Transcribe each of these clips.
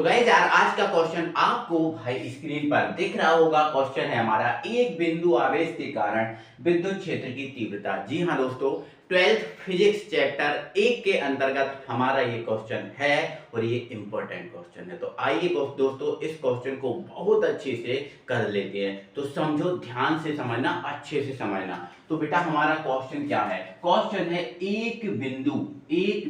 Guys यार आज का क्वेश्चन आपको भाई स्क्रीन पर दिख रहा होगा। क्वेश्चन है हमारा, एक बिंदु आवेश के कारण विद्युत क्षेत्र की तीव्रता। जी हाँ दोस्तों, 12th फिजिक्स चैप्टर 1 के अंतर्गत हमारा ये क्वेश्चन है और ये इंपॉर्टेंट क्वेश्चन है। तो आइए दोस्तों इस क्वेश्चन को बहुत अच्छे से कर लेते हैं। तो समझो, ध्यान से समझना, अच्छे से समझना। तो बेटा हमारा क्वेश्चन क्या है? क्वेश्चन है एक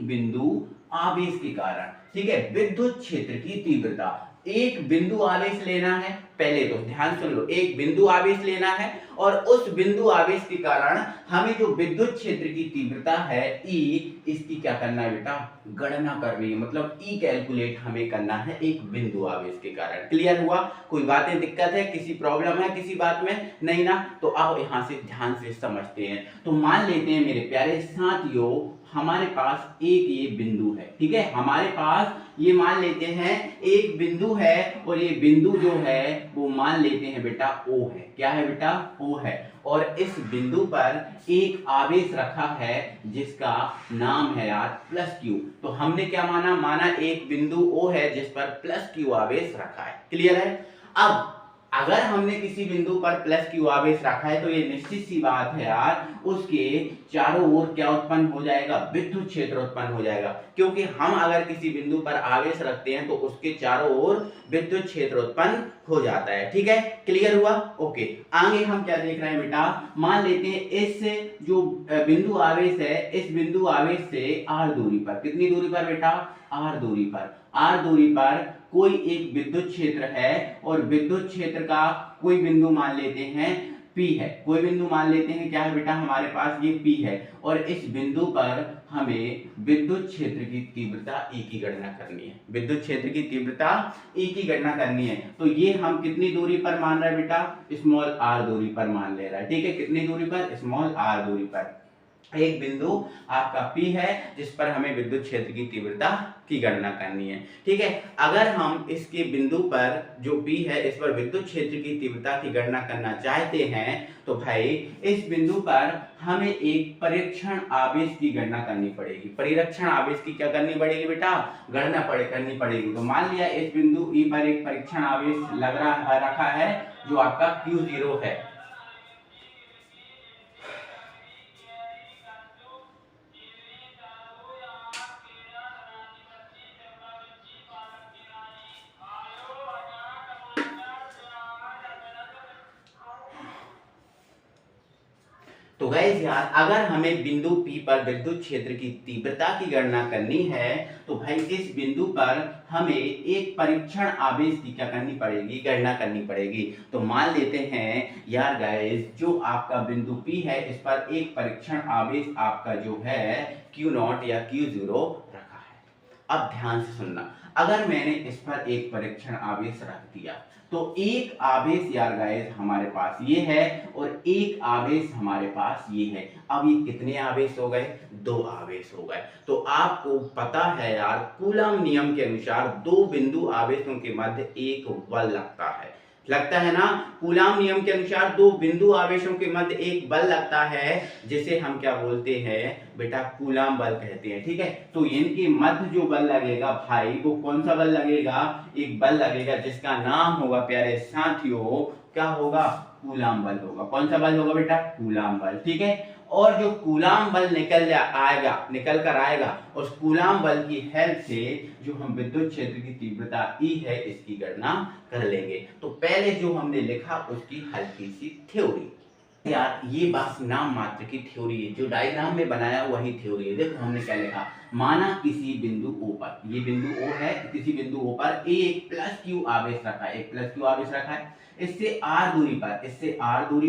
बिंदु आवेश के कारण, ठीक है, विद्युत क्षेत्र की तीव्रता। एक बिंदु आवेश लेना है, पहले तो ध्यान सुन लो, एक बिंदु आवेश लेना है और उस बिंदु आवेश के कारण हमें जो विद्युत क्षेत्र की तीव्रता है ई, इसकी क्या करना है बेटा? गणना करनी है। मतलब ई कैलकुलेट हमें करना है एक बिंदु आवेश के कारण। क्लियर हुआ? कोई बातें दिक्कत है, किसी प्रॉब्लम है किसी बात में? नहीं ना? तो आओ यहां से ध्यान से समझते हैं। तो मान लेते हैं मेरे प्यारे साथियों, हमारे पास एक ये बिंदु है, ठीक है, हमारे पास ये मान लेते हैं एक बिंदु है और ये बिंदु जो है वो मान लेते हैं बेटा O है। क्या है बेटा? O है। और इस बिंदु पर एक आवेश रखा है जिसका नाम है यार प्लस Q। तो हमने क्या माना एक बिंदु O है जिस पर प्लस Q आवेश रखा है। क्लियर है? अब अगर हमने किसी बिंदु पर प्लस Q आवेश रखा है तो ये निश्चित सी बात है यार, उसके चारों ओर क्या उत्पन्न हो जाएगा? विद्युत क्षेत्र उत्पन्न हो जाएगा। क्योंकि हम अगर किसी बिंदु पर आवेश रखते हैं तो उसके चारों ओर विद्युत क्षेत्र उत्पन्न हो जाता है। ठीक है, क्लियर हुआ? ओके, आगे हम क्या देख रहे हैं बेटा? मान लेते हैं इस जो बिंदु आवेश है, इस बिंदु आवेश से r दूरी पर, कितनी दूरी पर बेटा? r दूरी पर, r दूरी पर कोई एक विद्युत क्षेत्र है और विद्युत क्षेत्र का कोई बिंदु मान लेते हैं P है। कोई बिंदु मान लेते हैं, क्या है बेटा? हमारे पास ये P है और इस बिंदु पर हमें विद्युत क्षेत्र की तीव्रता E की गणना करनी है। विद्युत क्षेत्र की तीव्रता E की गणना करनी है। तो ये हम कितनी दूरी पर मान रहे हैं बेटा? स्मॉल r दूरी पर मान ले रहा है। ठीक है, कितनी दूरी पर? स्मॉल r दूरी पर एक बिंदु आपका P है जिस पर हमें विद्युत क्षेत्र की तीव्रता की गणना करनी है। ठीक है, अगर हम इसके बिंदु पर जो P है इस पर विद्युत क्षेत्र की तीव्रता की गणना करना चाहते हैं तो भाई इस बिंदु पर हमें एक परीक्षण आवेश की गणना करनी पड़ेगी। परीक्षण आवेश की क्या करनी पड़ेगी बेटा? गणना करनी पड़ेगी। तो मान लिया इस बिंदु E पर एक परीक्षण आवेश रखा है जो आपका Q0 है। तो गाइस यार, अगर हमें बिंदु P पर विद्युत क्षेत्र की तीव्रता की गणना करनी है तो भाई इस बिंदु पर हमें एक परीक्षण आवेश की क्या करनी पड़ेगी? गणना करनी पड़ेगी। तो मान लेते हैं यार गाइस, जो आपका बिंदु P है इस पर एक परीक्षण आवेश आपका जो है Q0 या Q0 रखा है। अब ध्यान से सुनना, अगर मैंने इस पर एक परीक्षण आवेश रख दिया तो एक आवेश यार गाइस हमारे पास ये है और एक आवेश हमारे पास ये है। अब ये कितने आवेश हो गए? दो आवेश हो गए। तो आपको पता है यार, कूलम नियम के अनुसार दो बिंदु आवेशों के मध्य एक बल लगता है ना? कूलम नियम के अनुसार दो बिंदु आवेशों के मध्य एक बल लगता है जिसे हम क्या बोलते हैं बेटा? कूलम बल कहते हैं। ठीक है, तो इनके मध्य जो बल लगेगा भाई वो कौन सा बल लगेगा? एक बल लगेगा जिसका नाम होगा प्यारे साथियों, क्या होगा? कूलम बल होगा। कौन सा बल होगा बेटा? कूलम बल। ठीक है, और जो कूलम बल निकल कर आएगा उस कूलम बल की हेल्प से जो हम विद्युत क्षेत्र की तीव्रता E है इसकी गणना कर लेंगे। तो पहले जो हमने लिखा उसकी हल्की सी थ्योरी यार, ये बस नाम मात्र की थ्योरी है, जो डायग्राम में बनाया वही थ्योरी है। देखो हमने क्या लिखा, माना किसी बिंदु O पर, ये बिंदु O है, किसी बिंदु O पर एक प्लस Q आवेश रखा है, एक प्लस Q आवेश रखा है। इससे R दूरी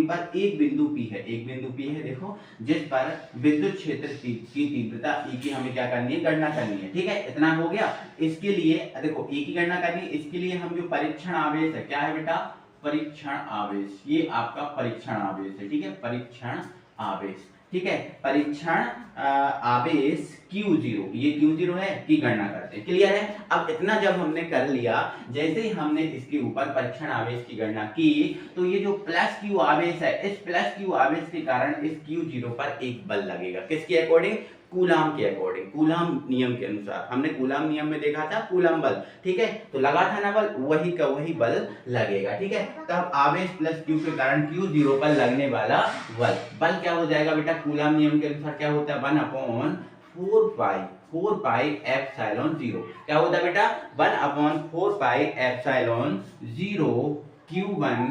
पर एक बिंदु P है, एक बिंदु P है देखो, जिस पर विद्युत क्षेत्र की तीव्रता E की हमें क्या करनी है? गणना करनी है। ठीक है, इतना हो गया। इसके लिए देखो E की गणना करनी है, इसके लिए हम जो परीक्षण आवेश है, क्या है बेटा? परीक्षण आवेश। ये आपका परीक्षण आवेश है। ठीक है, परीक्षण आवेश। ठीक है, परीक्षण आवेश Q0, ये Q0 है, की गणना करते हैं। क्लियर है? अब इतना जब हमने कर लिया, जैसे ही हमने इसके ऊपर परीक्षण आवेश की गणना की तो ये जो प्लस Q आवेश है, इस प्लस Q आवेश के कारण इस Q0 पर एक बल लगेगा। किसके अकॉर्डिंग? कूलाम के अकॉर्डिंग, कूलाम नियम के अनुसार। हमने कूलाम नियम में देखा था कूलाम बल, ठीक है, तो लगा था ना बल, वही का वही बल लगेगा, ठीक है। तब आवेश प्लस क्यू के कारण क्यू जीरो पर लगने वाला बल क्या हो जाएगा बेटा, कूलाम नियम के अनुसार क्या होता है 1/4 पाई एप्सिलॉन 0, क्या होता है बेटा 1/4 pi epsilon 0 Q1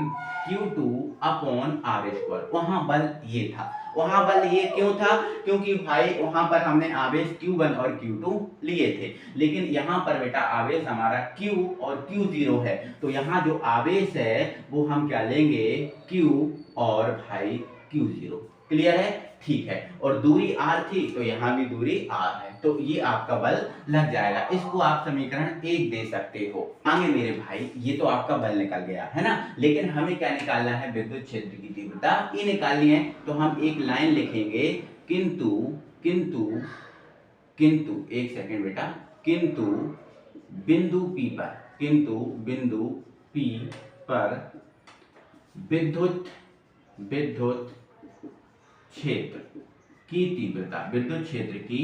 Q2 upon R square. वहां बल ये था, वहां बल ये क्यों था, क्योंकि भाई वहां पर हमने आवेश Q1 और Q2 लिए थे, लेकिन यहाँ पर बेटा आवेश हमारा Q और Q0 है, तो यहाँ जो आवेश है वो हम क्या लेंगे Q और भाई Q0। क्लियर है, ठीक है। और दूरी r थी तो यहाँ भी दूरी r है, तो ये आपका बल लग जाएगा। इसको आप समीकरण 1 दे सकते हो। आगे मेरे भाई ये तो आपका बल निकल गया है ना, लेकिन हमें क्या निकालना है, विद्युत क्षेत्र की तीव्रता ये निकालनी है। तो हम एक लाइन लिखेंगे, किंतु किंतु किंतु एक सेकंड बेटा, किंतु बिंदु P पर, किंतु बिंदु P पर विद्युत क्षेत्र की तीव्रता, विद्युत क्षेत्र की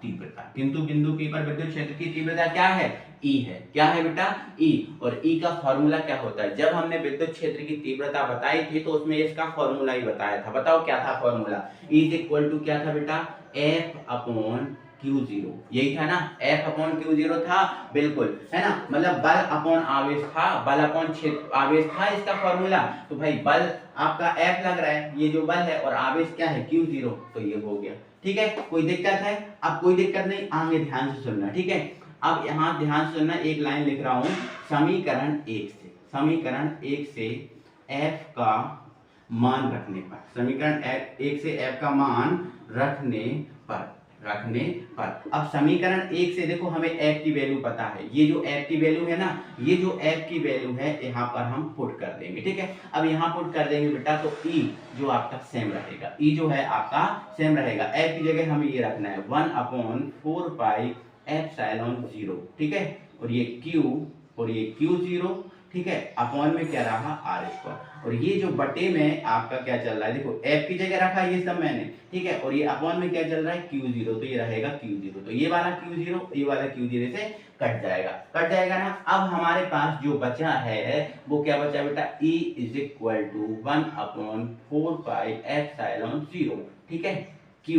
तीव्रता, किंतु बिंदु P पर विद्युत क्षेत्र की तीव्रता क्या है, E है। क्या है बेटा, E। और E का फॉर्मूला क्या होता है, जब हमने विद्युत क्षेत्र की तीव्रता बताई थी तो उसमें इसका फॉर्मूला ही बताया था। बताओ क्या था formula, E is equal to क्या था बेटा, F अपॉन Q0, यही था ना, F अपॉन Q0 था, बिल्कुल है ना, मतलब बल अपॉन आवेश था, बल अपॉन क्षेत्र आवेश था इसका फॉर्मूला। तो भाई बल आपका F लग रहा है, ये जो बल है, और आवेश क्या है Q0, तो ये हो गया, ठीक है। कोई दिक्कत है, अब कोई दिक्कत नहीं, आगे ध्यान से सुनना, ठीक है। अब यहाँ ध्यान से सुनना, एक लाइन लिख रहा हूँ, समीकरण 1 से F का मान रखने पर, समीकरण 1 से F का मान रखने पर, अब समीकरण 1 से देखो हमें F की वैल्यू पता है, ये जो F की वैल्यू है ना, ये जो F की वैल्यू है यहाँ पर हम पुट कर देंगे, ठीक है। अब यहाँ पुट कर देंगे बेटा, तो E जो आपका सेम रहेगा, E जो है आपका सेम रहेगा। F की जगह हमें ये रखना है 1/4 पाई एप्सिलॉन 0, ठीक है, और ये Q और ये Q0, ठीक है, अपॉन में क्या रहा आर स्क्वायर, और ये जो बटे में आपका क्या चल रहा है, देखो F की जगह रखा ये सब मैंने, ठीक है, और ये अपॉन में क्या चल रहा है Q0, तो ये रहेगा Q0, तो ये वाला Q0 ये वाला Q0 से कट जाएगा ना। अब हमारे पास जो बचा है वो क्या बचा बेटा, E is equal to 1/4 pi epsilon 0, ठीक है, Q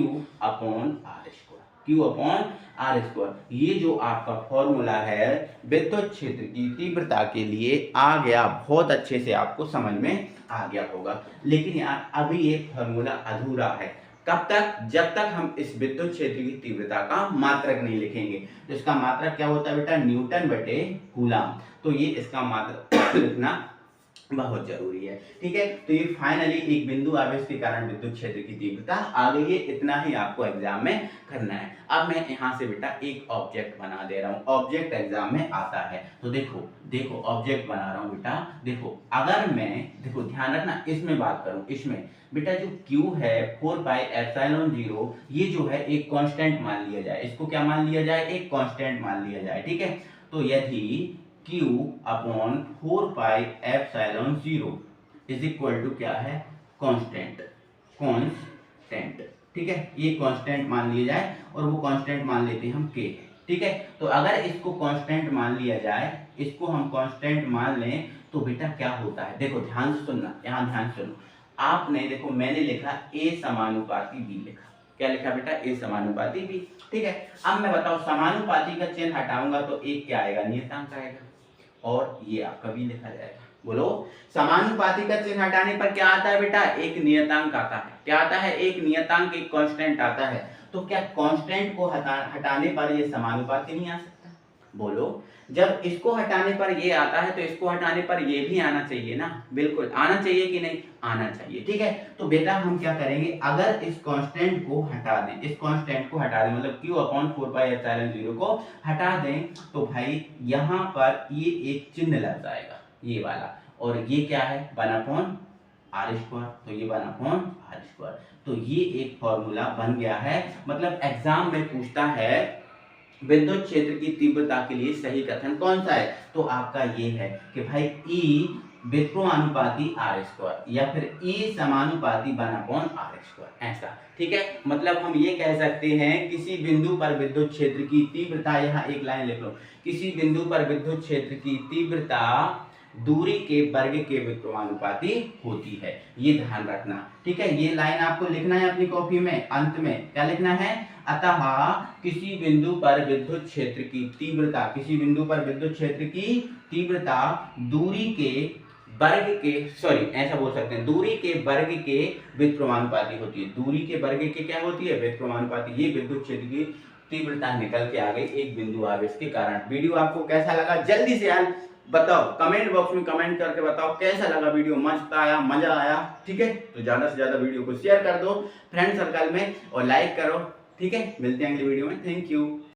अपॉन आर स्क्वायर। ये जो आपका फॉर्मूला है विद्युत क्षेत्र की तीव्रता के लिए आ गया, बहुत अच्छे से आपको समझ में आ गया होगा। लेकिन यार अभी ये फॉर्मूला अधूरा है, कब तक, जब तक हम इस विद्युत क्षेत्र की तीव्रता का मात्रक नहीं लिखेंगे। तो इसका मात्रक क्या होता है बेटा, न्यूटन बटे कूलाम, तो ये इसका मात्रक लिखना बहुत जरूरी है, ठीक है। तो ये फाइनली एक बिंदु आवेश के कारण विद्युत क्षेत्र की तीव्रता आ गई है, इतना ही आपको एग्जाम में करना है। अब मैं यहाँ से बेटा एक ऑब्जेक्ट बना दे रहा हूँ, ऑब्जेक्ट एग्जाम में आता है, तो देखो ऑब्जेक्ट बना रहा हूँ बेटा। देखो अगर मैं, देखो ध्यान रखना, इसमें बात करूँ, इसमें बेटा जो Q है 4 पाई एप्सिलॉन 0, ये जो है एक कांस्टेंट मान लिया जाए, इसको क्या मान लिया जाए, एक कांस्टेंट मान लिया जाए, ठीक है। तो यदि Q upon 4 pi epsilon 0 is equal to क्या है, कांस्टेंट, ठीक है, ये कांस्टेंट मान लिया जाए, और वो कांस्टेंट मान लेते हैं हम K, ठीक है। तो अगर इसको कांस्टेंट मान लिया जाए, इसको हम कांस्टेंट मान लें, तो बेटा क्या होता है, देखो ध्यान से सुनना, यहाँ ध्यान से सुनो। आपने देखो मैंने लिखा A समानुपाती B लिखा, क्या लिखा बेटा, A समानुपाती B, ठीक है। अब मैं बताऊं, समानुपाती का चिन्ह हटाऊंगा तो एक क्या आएगा, नियतांक आएगा, और ये आपका भी लिखा जाएगा। बोलो, समानुपाती का चिन्ह हटाने पर क्या आता है बेटा, एक नियतांक आता है, क्या आता है, एक नियतांक, एक कांस्टेंट आता है। तो क्या कांस्टेंट को हटाने पर ये समानुपाती नहीं आ सकता, बोलो। जब इसको हटाने पर ये आता है तो इसको हटाने पर ये भी आना चाहिए ना, बिल्कुल आना चाहिए कि नहीं, आना चाहिए, ठीक है। तो बेटा हम क्या करेंगे, अगर इस कांस्टेंट को हटा दें, इस कांस्टेंट को हटा दें, मतलब Q अपॉन 4 पाई एप्सिलॉन 0 को हटा दें, तो भाई यहाँ पर ये एक चिन्ह लग जाएगा, ये वाला, और ये क्या है 1/r स्क्वायर, तो ये 1/r स्क्वायर। तो ये एक फॉर्मूला बन गया है, मतलब एग्जाम में पूछता है विद्युत क्षेत्र की तीव्रता के लिए सही कथन कौन सा है, तो आपका ये है कि भाई E वित्रोनुपाती आर स्क्वायर या फिर E समानुपाती 1/r², ऐसा। ठीक है, मतलब हम ये कह सकते हैं किसी बिंदु पर विद्युत क्षेत्र की तीव्रता, यहाँ एक लाइन लिख लो, किसी बिंदु पर विद्युत क्षेत्र की तीव्रता दूरी के वर्ग के वित्रोनुपाती होती है, ये ध्यान रखना। ठीक है, ये लाइन आपको लिखना है अपनी कॉपी में, अंत में क्या लिखना है, अतः किसी बिंदु पर विद्युत क्षेत्र की तीव्रता, किसी बिंदु पर विद्युत क्षेत्र की तीव्रता दूरी के वर्ग के, सॉरी ऐसा बोल सकते हैं, दूरी के वर्ग के व्युत्क्रमानुपाती होती है। दूरी के वर्ग के क्या होती है, व्युत्क्रमानुपाती। ये विद्युत क्षेत्र की तीव्रता निकल के आ गई एक बिंदु आवेश के कारण। वीडियो आपको कैसा लगा जल्दी से यार बताओ, कमेंट बॉक्स में कमेंट करके बताओ कैसा लगा वीडियो, मस्त आया, मजा आया। ठीक है, तो ज्यादा से ज्यादा वीडियो को शेयर कर दो फ्रेंड सर्कल में और लाइक करो। ठीक है, मिलते हैं अगली वीडियो में। Thank you.